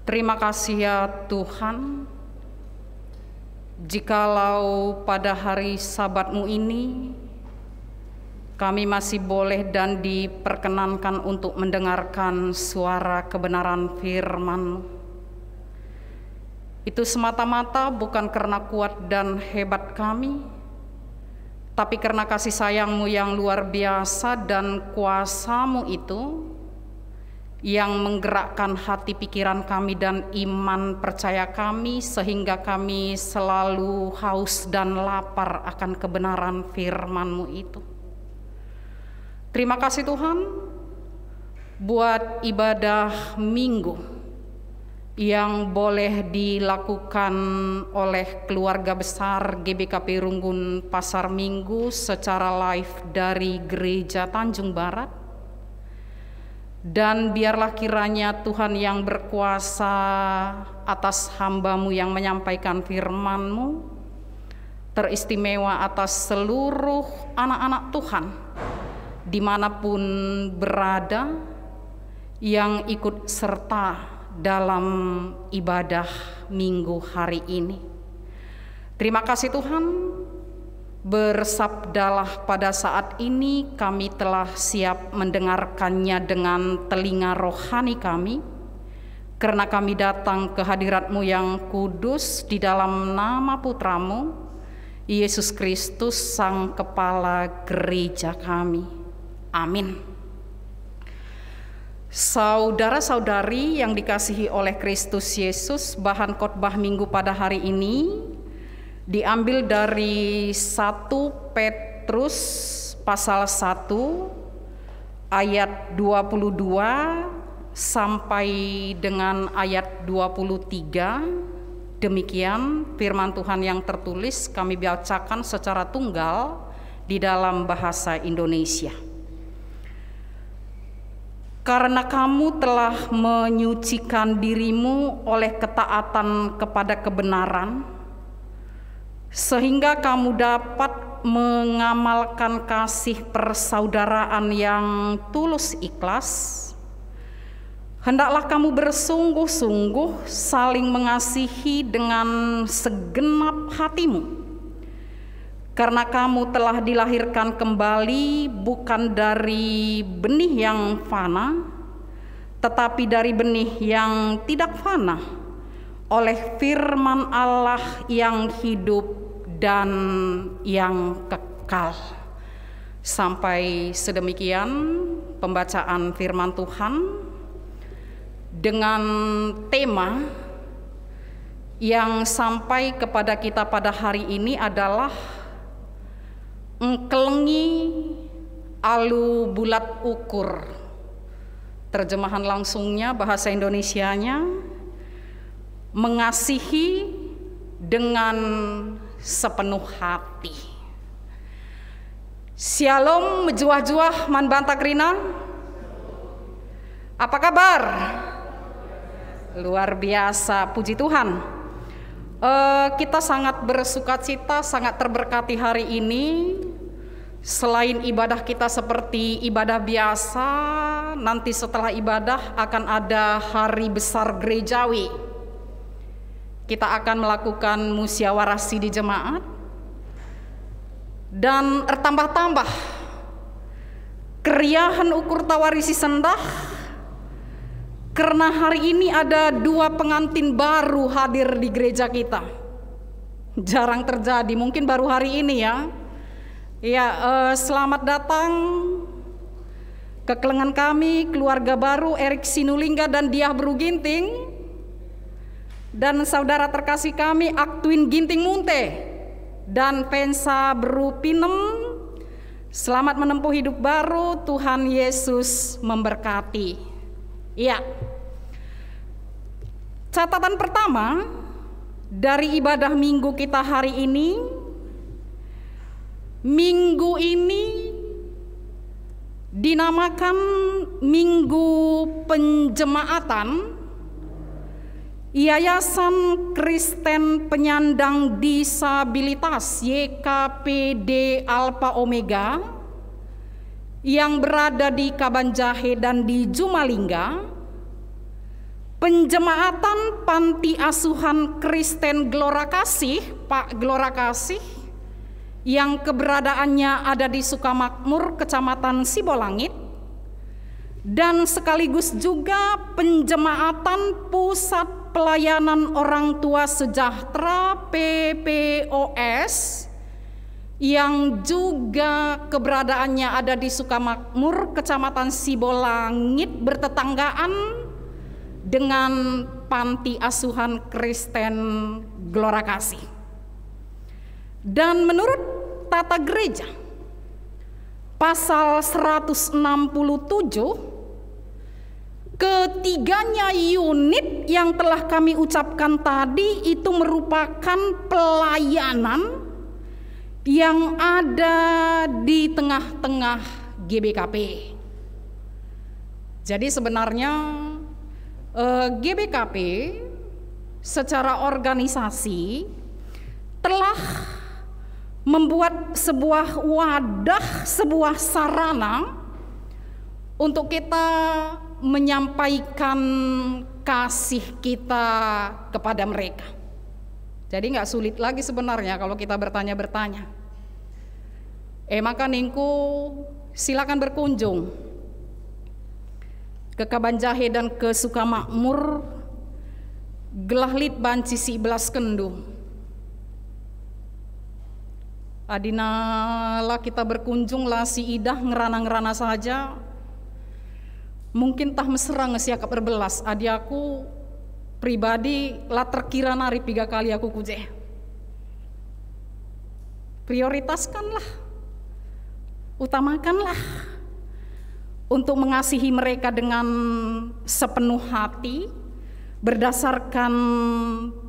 Terima kasih ya Tuhan, jikalau pada hari Sabat-Mu ini kami masih boleh dan diperkenankan untuk mendengarkan suara kebenaran firman-Mu. Itu semata-mata bukan karena kuat dan hebat kami, tapi karena kasih sayang-Mu yang luar biasa dan kuasa-Mu itu yang menggerakkan hati pikiran kami dan iman percaya kami, sehingga kami selalu haus dan lapar akan kebenaran firman-Mu itu. Terima kasih Tuhan buat ibadah minggu yang boleh dilakukan oleh keluarga besar GBKP Runggun Pasar Minggu secara live dari Gereja Tanjung Barat. Dan biarlah kiranya Tuhan yang berkuasa atas hamba-Mu yang menyampaikan firman-Mu, teristimewa atas seluruh anak-anak Tuhan dimanapun berada yang ikut serta dalam ibadah minggu hari ini. Terima kasih Tuhan. Bersabdalah pada saat ini kami telah siap mendengarkannya dengan telinga rohani kami, karena kami datang ke hadirat-Mu yang kudus di dalam nama Putra-Mu, Yesus Kristus, Sang Kepala Gereja kami. Amin. Saudara-saudari yang dikasihi oleh Kristus Yesus, bahan khotbah minggu pada hari ini diambil dari 1 Petrus pasal 1 ayat 22 sampai dengan ayat 23. Demikian firman Tuhan yang tertulis, kami bacakan secara tunggal di dalam bahasa Indonesia. Karena kamu telah menyucikan dirimu oleh ketaatan kepada kebenaran, sehingga kamu dapat mengamalkan kasih persaudaraan yang tulus ikhlas. Hendaklah kamu bersungguh-sungguh saling mengasihi dengan segenap hatimu, karena kamu telah dilahirkan kembali bukan dari benih yang fana, tetapi dari benih yang tidak fana, oleh firman Allah yang hidup dan yang kekal. Sampai sedemikian pembacaan firman Tuhan dengan tema yang sampai kepada kita pada hari ini adalah engkelengi alu bulat ukur. Terjemahan langsungnya bahasa Indonesianya, mengasihi dengan sepenuh hati. Shalom mejuah-juah man bantakrina. Apa kabar? Luar biasa, puji Tuhan. Kita sangat bersukacita, sangat terberkati hari ini. Selain ibadah kita seperti ibadah biasa, nanti setelah ibadah akan ada hari besar gerejawi. Kita akan melakukan musyawarah di jemaat dan tambah-tambah keriahan ukur tawarisi sendah, karena hari ini ada 2 pengantin baru hadir di gereja kita. Jarang terjadi, mungkin baru hari ini ya. Ya, selamat datang ke kelengan kami, keluarga baru Erik Sinulingga dan Diah Bru Ginting, dan saudara terkasih kami Aktwin Ginting Munte dan Pensa Bru Pinem. Selamat menempuh hidup baru, Tuhan Yesus memberkati. Ya, catatan pertama dari ibadah minggu kita hari ini, minggu ini dinamakan Minggu Penjemaatan Yayasan Kristen Penyandang Disabilitas YKPD Alpha Omega yang berada di Kabanjahe dan di Jumalingga, Penjemaatan Panti Asuhan Kristen Gelora Kasih, Pak Gelora Kasih, yang keberadaannya ada di Sukamakmur, Kecamatan Sibolangit, dan sekaligus juga penjemaatan Pusat Pelayanan Orang Tua Sejahtera PPOS yang juga keberadaannya ada di Sukamakmur, Kecamatan Sibolangit, bertetanggaan dengan Panti Asuhan Kristen Gelora Kasih. Dan menurut tata gereja pasal 167, ketiganya unit yang telah kami ucapkan tadi itu merupakan pelayanan yang ada di tengah-tengah GBKP. Jadi sebenarnya GBKP secara organisasi telah membuat sebuah wadah, sebuah sarana untuk kita menyampaikan kasih kita kepada mereka. Jadi nggak sulit lagi sebenarnya kalau kita bertanya-bertanya. Maka ningku silakan berkunjung ke Kabanjahe dan ke Sukamakmur, Gelahlit Banci 11 Kendu. Adinalah kita berkunjung lah si idah ngerana-ngerana saja. Mungkin tah mesra ngesiak berbelas. Adi aku pribadi lah terkira nari 3 kali aku kuje. Prioritaskanlah, utamakanlah untuk mengasihi mereka dengan sepenuh hati berdasarkan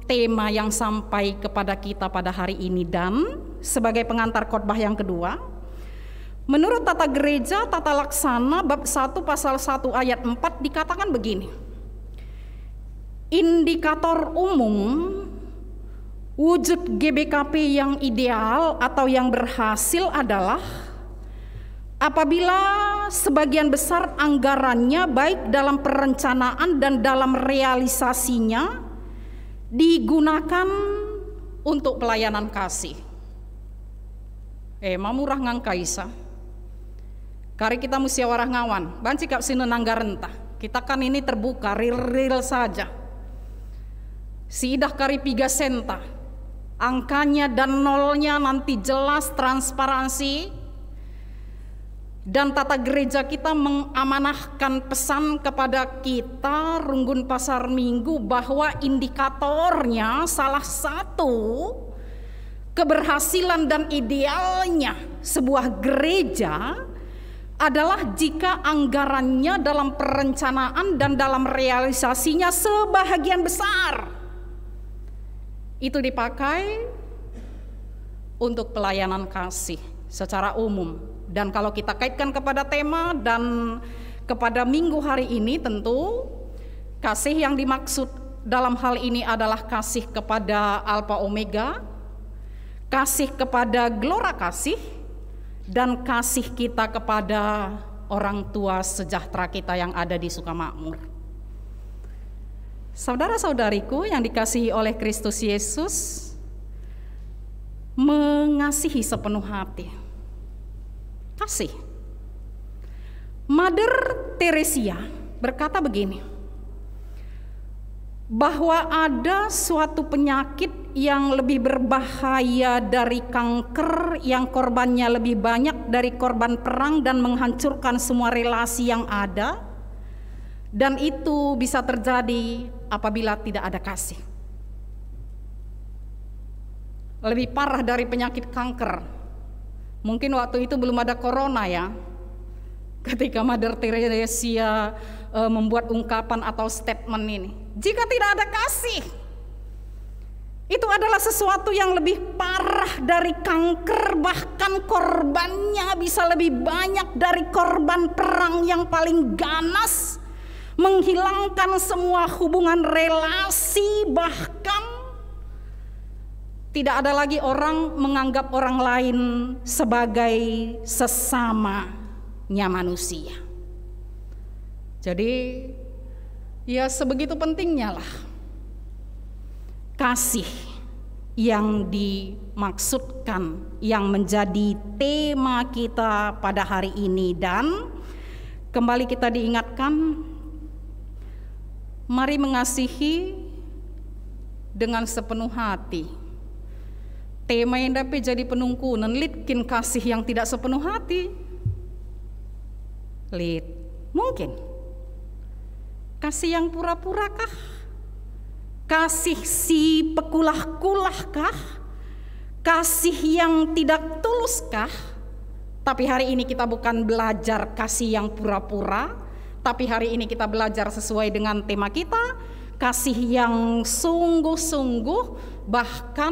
tema yang sampai kepada kita pada hari ini. Dan sebagai pengantar khotbah yang kedua, menurut tata gereja tata laksana bab 1 pasal 1 ayat 4 dikatakan begini: indikator umum wujud GBKP yang ideal atau yang berhasil adalah apabila sebagian besar anggarannya baik dalam perencanaan dan dalam realisasinya digunakan untuk pelayanan kasih. Mamurah ngangkaisa. Kari kita musyawarah ngawan, banci kap sinu nanggarenta. Kita kan ini terbuka, real saja. Si idah kari 3 senta. Angkanya dan nolnya nanti jelas, transparansi. Dan tata gereja kita mengamanahkan pesan kepada kita Runggun Pasar Minggu bahwa indikatornya salah satu keberhasilan dan idealnya sebuah gereja adalah jika anggarannya dalam perencanaan dan dalam realisasinya sebahagian besar itu dipakai untuk pelayanan kasih secara umum. Dan kalau kita kaitkan kepada tema dan kepada minggu hari ini, tentu kasih yang dimaksud dalam hal ini adalah kasih kepada Alpha Omega, kasih kepada Gelora Kasih, dan kasih kita kepada orang tua sejahtera kita yang ada di Sukamakmur. Saudara-saudariku yang dikasihi oleh Kristus Yesus, mengasihi sepenuh hati. Kasih. Mother Teresa berkata begini, bahwa ada suatu penyakit yang lebih berbahaya dari kanker, yang korbannya lebih banyak dari korban perang dan menghancurkan semua relasi yang ada, dan itu bisa terjadi apabila tidak ada kasih. Lebih parah dari penyakit kanker. Mungkin waktu itu belum ada corona ya, ketika Mother Teresa membuat ungkapan atau statement ini. Jika tidak ada kasih, itu adalah sesuatu yang lebih parah dari kanker, bahkan korbannya bisa lebih banyak dari korban perang yang paling ganas, menghilangkan semua hubungan relasi, bahkan tidak ada lagi orang menganggap orang lain sebagai sesamanya manusia. Jadi Ya sebegitu pentingnya lah kasih yang dimaksudkan, yang menjadi tema kita pada hari ini. Dan kembali kita diingatkan, mari mengasihi dengan sepenuh hati. Tema yang dapat jadi penungkunan, litkin kasih yang tidak sepenuh hati. Lit, mungkin kasih yang pura-pura kah? Kasih si pekulah-kulah kah? Kasih yang tidak tulus kah? Tapi hari ini kita bukan belajar kasih yang pura-pura, tapi hari ini kita belajar sesuai dengan tema kita, kasih yang sungguh-sungguh, bahkan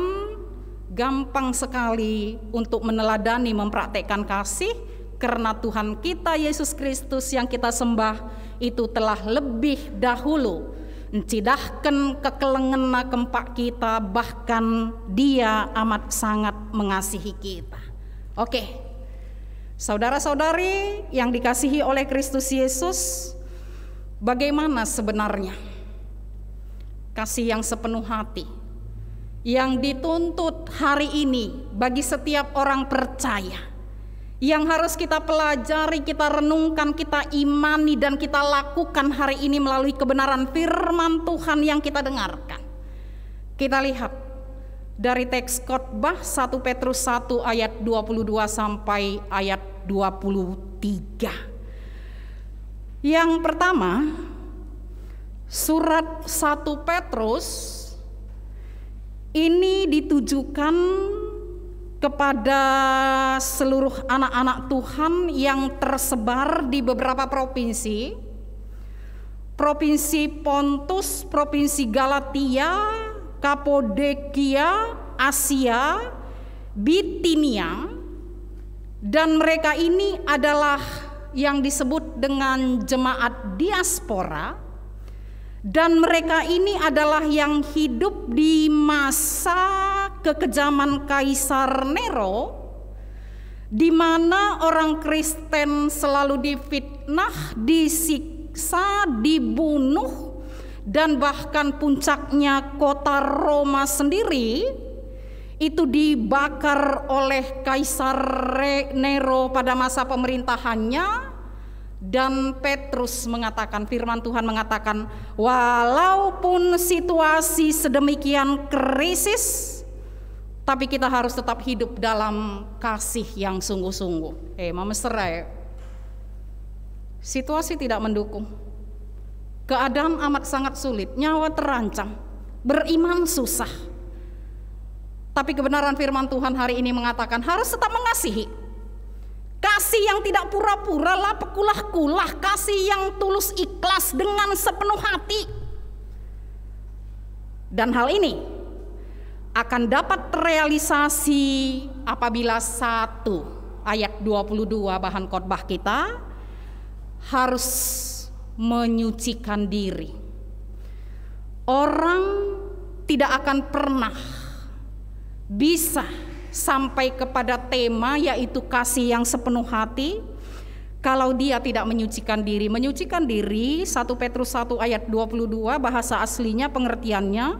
gampang sekali untuk meneladani, mempraktekkan kasih, karena Tuhan kita Yesus Kristus yang kita sembah itu telah lebih dahulu mencidahkan kekelengan kempak kita, bahkan Dia amat sangat mengasihi kita. Oke, saudara-saudari yang dikasihi oleh Kristus Yesus, bagaimana sebenarnya kasih yang sepenuh hati yang dituntut hari ini bagi setiap orang percaya, yang harus kita pelajari, kita renungkan, kita imani, dan kita lakukan hari ini melalui kebenaran firman Tuhan yang kita dengarkan. Kita lihat dari teks khotbah 1 Petrus 1 ayat 22 sampai ayat 23. Yang pertama, surat 1 Petrus ini ditujukan kepada seluruh anak-anak Tuhan yang tersebar di beberapa provinsi. Provinsi Pontus, Provinsi Galatia, Kapodekia, Asia, Bitinia, dan mereka ini adalah yang disebut dengan jemaat diaspora. Dan mereka ini adalah yang hidup di masa kekejaman Kaisar Nero, di mana orang Kristen selalu difitnah, disiksa, dibunuh, dan bahkan puncaknya kota Roma sendiri itu dibakar oleh Kaisar Nero pada masa pemerintahannya. Dan Petrus mengatakan, firman Tuhan mengatakan, walaupun situasi sedemikian krisis, tapi kita harus tetap hidup dalam kasih yang sungguh-sungguh. Mesra, situasi tidak mendukung, keadaan amat sangat sulit, nyawa terancam, beriman susah. Tapi kebenaran firman Tuhan hari ini mengatakan harus tetap mengasihi. Kasih yang tidak pura-pura lah, pekulah-kulah, kasih yang tulus ikhlas dengan sepenuh hati. Dan hal ini akan dapat terrealisasi apabila 1 ayat 22 bahan khotbah kita harus menyucikan diri. Orang tidak akan pernah bisa sampai kepada tema yaitu kasih yang sepenuh hati kalau dia tidak menyucikan diri. Menyucikan diri, 1 Petrus 1 ayat 22 bahasa aslinya pengertiannya,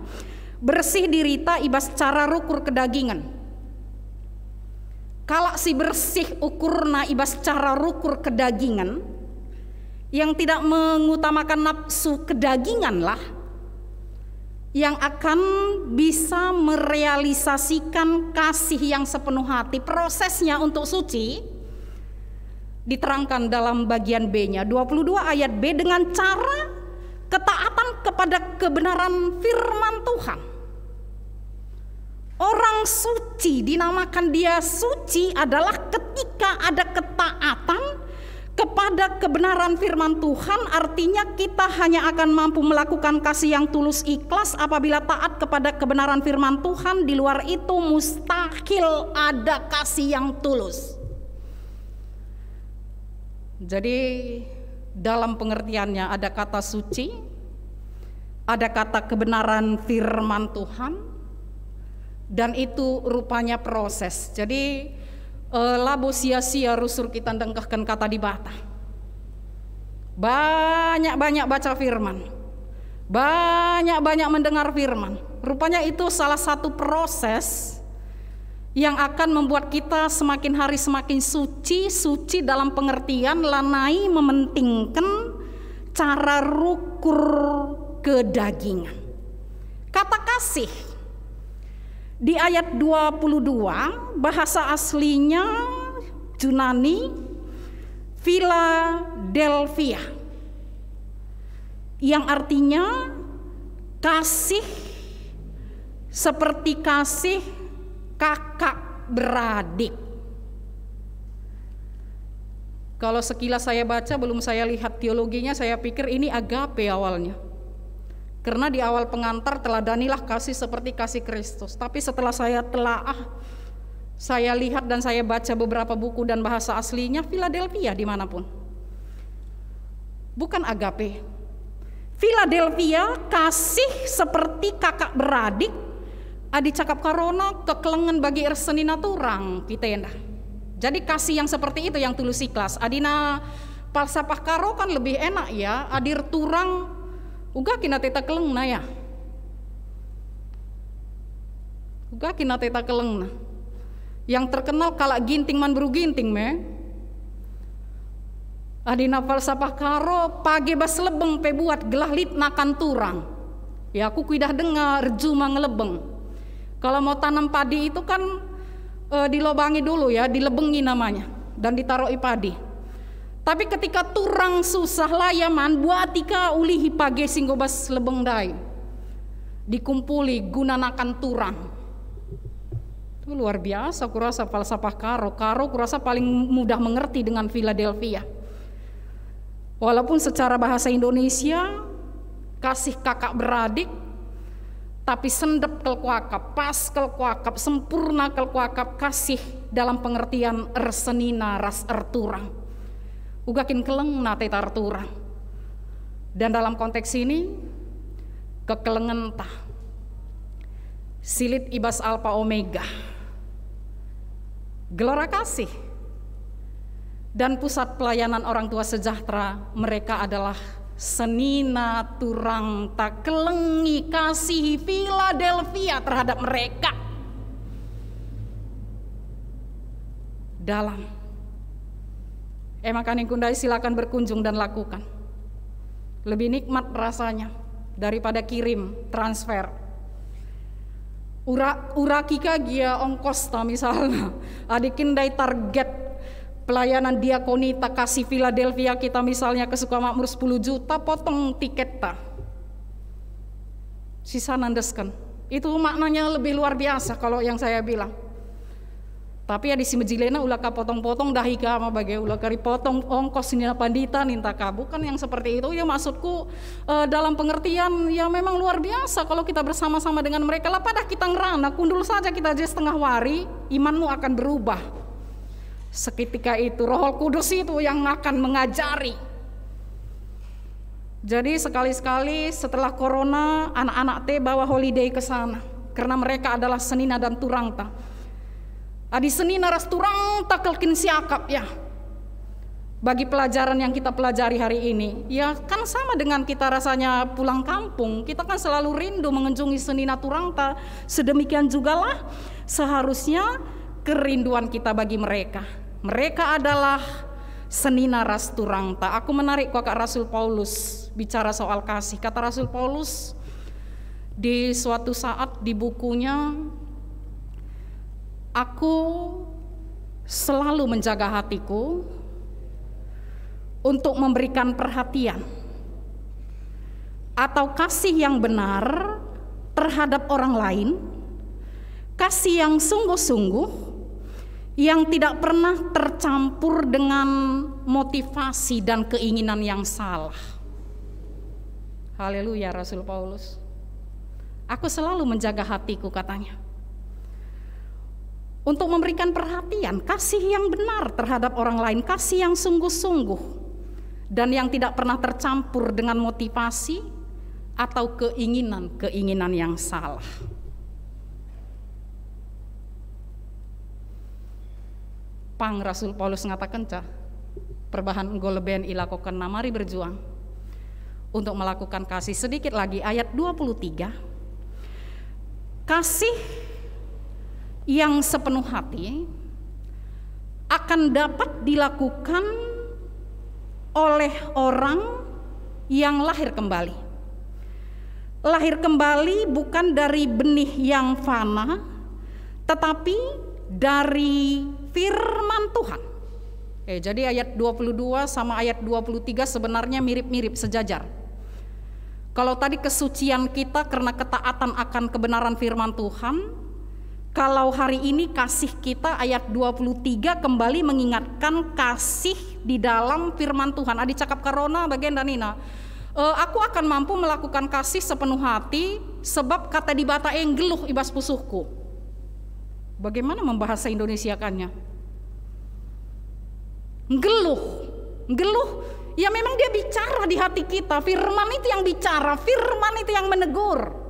bersih dirita ibas cara rukur kedagingan. Kalau si bersih ukurna ibas cara rukur kedagingan, yang tidak mengutamakan nafsu kedagingan lah yang akan bisa merealisasikan kasih yang sepenuh hati. Prosesnya untuk suci diterangkan dalam bagian B-nya 22 ayat B dengan cara ketaatan kepada kebenaran firman Tuhan. Orang suci, dinamakan dia suci adalah ketika ada ketaatan kepada kebenaran firman Tuhan. Artinya kita hanya akan mampu melakukan kasih yang tulus ikhlas apabila taat kepada kebenaran firman Tuhan. Di luar itu mustahil ada kasih yang tulus. Jadi dalam pengertiannya ada kata suci, ada kata kebenaran firman Tuhan, dan itu rupanya proses. Jadi labo sia-sia rusur kita dengkahkan kata di bata. Banyak-banyak baca firman, banyak-banyak mendengar firman. Rupanya itu salah satu proses yang akan membuat kita semakin hari semakin suci dalam pengertian lanai mementingkan cara rukur kedagingan. Kata kasih di ayat 22 bahasa aslinya Yunani Philadelphia, yang artinya kasih seperti kasih kakak beradik. Kalau sekilas saya baca, belum saya lihat teologinya, saya pikir ini agape awalnya. Karena di awal pengantar teladanilah kasih seperti kasih Kristus. Tapi setelah saya telaah, saya lihat dan saya baca beberapa buku dan bahasa aslinya Philadelphia dimanapun. Bukan agape. Philadelphia kasih seperti kakak beradik. Adi cakap karona kekelengan bagi ersenina turang kita ya. Jadi kasih yang seperti itu yang tulus ikhlas. Adina palsapah karo kan lebih enak ya. Adir turang uga kina teta kelengna ya. Uga kina teta kelengna. Yang terkenal kalak ginting man beru ginting me. Adina falsafah karo pagi bas lebeng pe buat gelah lit nakan turang. Ya aku kuidah dengar juma ngelebeng. Kalau mau tanam padi itu kan dilobangi dulu ya, dilebengi namanya dan ditaruhi padi. Tapi ketika turang susah layaman buat tika ulihi pagi singgobas lebeng dai. Dikumpuli guna nakan turang. Itu luar biasa kurasa falsafah karo kurasa paling mudah mengerti dengan Philadelphia. Walaupun secara bahasa Indonesia kasih kakak beradik, tapi sendep kelkuakap, pas kelkuakap, sempurna kelkuakap kasih dalam pengertian ersenina ras erturang. Ugakin keleng nate tarturang. Dan dalam konteks ini kekelengan tah. Silit ibas alfa omega. Gelora kasih. Dan pusat pelayanan orang tua sejahtera mereka adalah senina turang tak kelengi kasih Philadelphia terhadap mereka. Dalam makanya kundai silakan berkunjung dan lakukan. Lebih nikmat rasanya daripada kirim transfer. Urakika gia ongkos ta misalnya. Adikin dai target pelayanan diakonita kasih Philadelphia kita misalnya ke Sukamakmur 10 juta, potong tiket ta. Sisa nandeskan. Itu maknanya lebih luar biasa kalau yang saya bilang. Tapi ya di Simejilena ulaka potong-potong dahika sama bagai ulakari potong ongkos nina pandita ninta kabu kan yang seperti itu ya maksudku dalam pengertian ya memang luar biasa kalau kita bersama-sama dengan mereka lah pada kita ngerana kundul saja kita aja setengah wari imanmu akan berubah. Seketika itu Roh Kudus itu yang akan mengajari. Jadi sekali-sekali setelah corona anak-anak teh bawa holiday ke sana karena mereka adalah senina dan turang ta. Adi senina ras turang takelkin siakap ya. Bagi pelajaran yang kita pelajari hari ini, ya kan sama dengan kita rasanya pulang kampung. Kita kan selalu rindu mengunjungi senina turang ta. Sedemikian jugalah seharusnya kerinduan kita bagi mereka. Mereka adalah senina ras turang ta. Aku menarik kakak Rasul Paulus bicara soal kasih. Kata Rasul Paulus di suatu saat di bukunya, aku selalu menjaga hatiku untuk memberikan perhatian atau kasih yang benar terhadap orang lain, kasih yang sungguh-sungguh, yang tidak pernah tercampur dengan motivasi dan keinginan yang salah. Haleluya Rasul Paulus. Aku selalu menjaga hatiku katanya. Untuk memberikan perhatian, kasih yang benar terhadap orang lain, kasih yang sungguh-sungguh dan yang tidak pernah tercampur dengan motivasi atau keinginan yang salah. Pang Rasul Paulus ngatakan cah, perbahan goleben ilakokan mari berjuang untuk melakukan kasih. Sedikit lagi ayat 23. Kasih yang sepenuh hati akan dapat dilakukan oleh orang yang lahir kembali. Lahir kembali bukan dari benih yang fana, tetapi dari firman Tuhan. Jadi ayat 22 sama ayat 23 sebenarnya mirip-mirip, sejajar. Kalau tadi kesucian kita karena ketaatan akan kebenaran firman Tuhan, kalau hari ini kasih kita ayat 23 kembali mengingatkan kasih di dalam firman Tuhan. Adi cakap karona bagian Danina. Aku akan mampu melakukan kasih sepenuh hati sebab kata di bata geluh ibas pusuhku. Bagaimana membahasa Indonesiakannya? Geluh, ya memang dia bicara di hati kita. Firman itu yang bicara, firman itu yang menegur.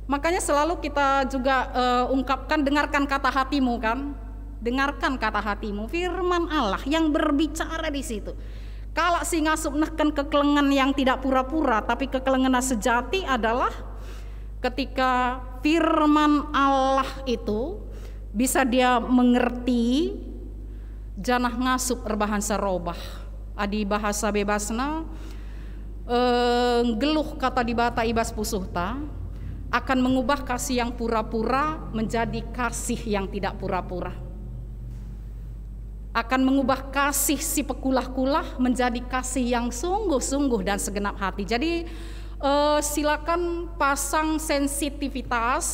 Makanya selalu kita juga ungkapkan, dengarkan kata hatimu kan. Dengarkan kata hatimu, firman Allah yang berbicara di situ. Kalau si ngasup neken kekelengan yang tidak pura-pura, tapi kekelengan sejati adalah ketika firman Allah itu bisa dia mengerti, janah ngasup rebahan serobah. Adi bahasa bebasna geluh kata di bata ibas pusuhta akan mengubah kasih yang pura-pura menjadi kasih yang tidak pura-pura. Akan mengubah kasih si pekulah-kulah menjadi kasih yang sungguh-sungguh dan segenap hati. Jadi silakan pasang sensitivitas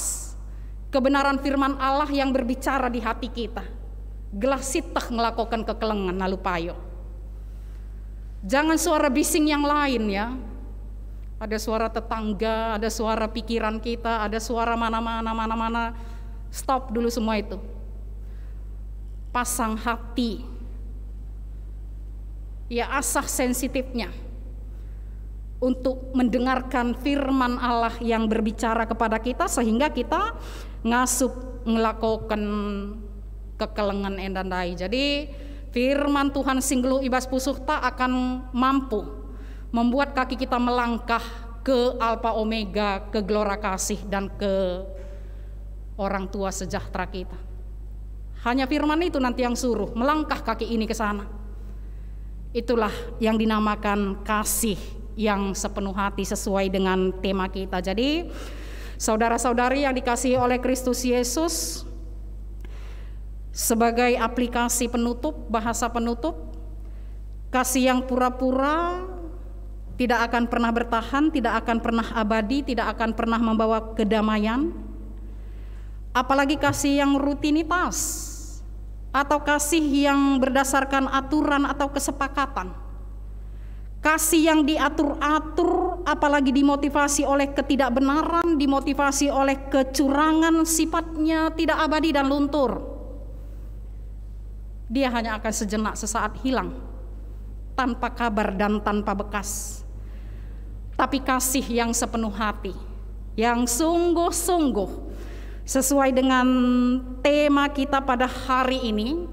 kebenaran firman Allah yang berbicara di hati kita. Gelah sitah melakukan kekelengan lalu payo. Jangan suara bising yang lain ya. Ada suara tetangga, ada suara pikiran kita, ada suara mana-mana. Stop dulu semua itu. Pasang hati. Ya asah sensitifnya untuk mendengarkan firman Allah yang berbicara kepada kita sehingga kita ngasup ngelakukan kekelengan endandai. Jadi firman Tuhan singgelu ibas pusuhta akan mampu membuat kaki kita melangkah ke Alfa Omega, ke gelora kasih dan ke orang tua sejahtera kita. Hanya firman itu nanti yang suruh melangkah kaki ini ke sana. Itulah yang dinamakan kasih yang sepenuh hati sesuai dengan tema kita. Jadi saudara-saudari yang dikasihi oleh Kristus Yesus, sebagai aplikasi penutup, bahasa penutup, kasih yang pura-pura tidak akan pernah bertahan, tidak akan pernah abadi, tidak akan pernah membawa kedamaian. Apalagi kasih yang rutinitas atau kasih yang berdasarkan aturan atau kesepakatan. Kasih yang diatur-atur, apalagi dimotivasi oleh ketidakbenaran, dimotivasi oleh kecurangan, sifatnya tidak abadi dan luntur. Dia hanya akan sejenak sesaat hilang, tanpa kabar dan tanpa bekas. Tapi kasih yang sepenuh hati, yang sungguh-sungguh sesuai dengan tema kita pada hari ini,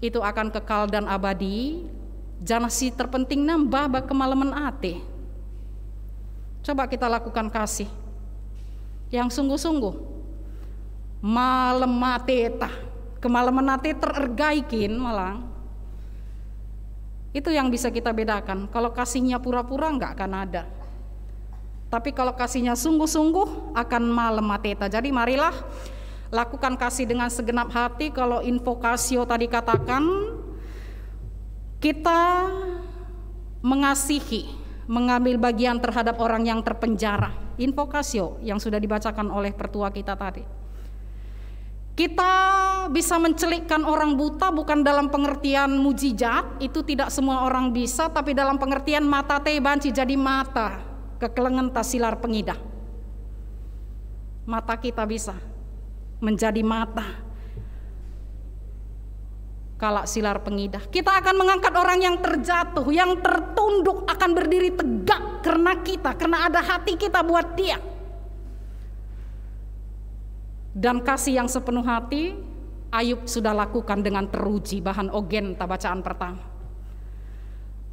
itu akan kekal dan abadi. Jangan si terpenting nambah bak kemalaman ate. Coba kita lakukan kasih yang sungguh-sungguh. Malam mate tah, kemalaman ate terergaikin malang. Itu yang bisa kita bedakan. Kalau kasihnya pura-pura enggak akan ada. Tapi kalau kasihnya sungguh-sungguh akan malam mateta. Jadi marilah lakukan kasih dengan segenap hati. Kalau invokasio tadi katakan, kita mengasihi, mengambil bagian terhadap orang yang terpenjara. Invokasio yang sudah dibacakan oleh pertua kita tadi. Kita bisa mencelikkan orang buta bukan dalam pengertian mujizat, itu tidak semua orang bisa, tapi dalam pengertian mata teh banci jadi mata, kekelengan tasilar pengidah. Mata kita bisa menjadi mata kalak silar pengidah. Kita akan mengangkat orang yang terjatuh, yang tertunduk akan berdiri tegak karena kita, karena ada hati kita buat dia. Dan kasih yang sepenuh hati Ayub sudah lakukan dengan teruji, bahan ogen bacaan pertama.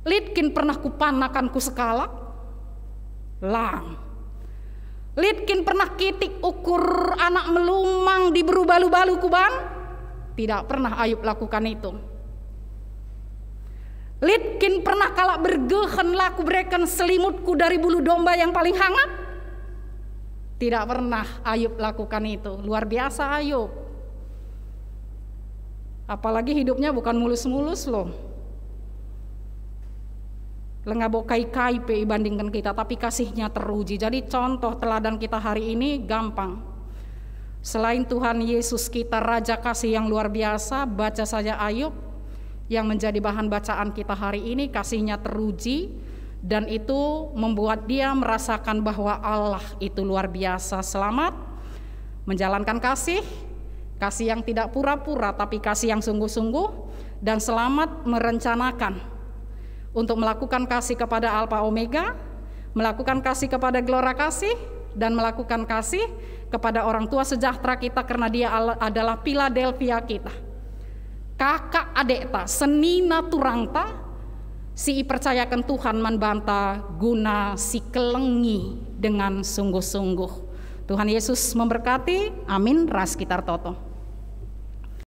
Litkin pernah kupanakan ku sekalak, lang. Litkin pernah kitik ukur anak melumang di beru-balu-balu kuban, tidak pernah Ayub lakukan itu. Litkin pernah kalak bergehen laku berikan selimutku dari bulu domba yang paling hangat, tidak pernah Ayub lakukan itu. Luar biasa Ayub. Apalagi hidupnya bukan mulus-mulus loh. Lengabo kai-kai dibandingkan kita, tapi kasihnya teruji. Jadi contoh teladan kita hari ini gampang. Selain Tuhan Yesus kita Raja kasih yang luar biasa, baca saja Ayub yang menjadi bahan bacaan kita hari ini. Kasihnya teruji dan itu membuat dia merasakan bahwa Allah itu luar biasa. Selamat menjalankan kasih yang tidak pura-pura tapi kasih yang sungguh-sungguh, dan selamat merencanakan untuk melakukan kasih kepada Alpha Omega, melakukan kasih kepada Gelora Kasih, dan melakukan kasih kepada orang tua sejahtera kita karena dia adalah Philadelphia kita. Kakak adik ta, senina turang ta, si percayakan Tuhan membanta guna si kelengi dengan sungguh-sungguh. Tuhan Yesus memberkati, amin. Ras kitar toto.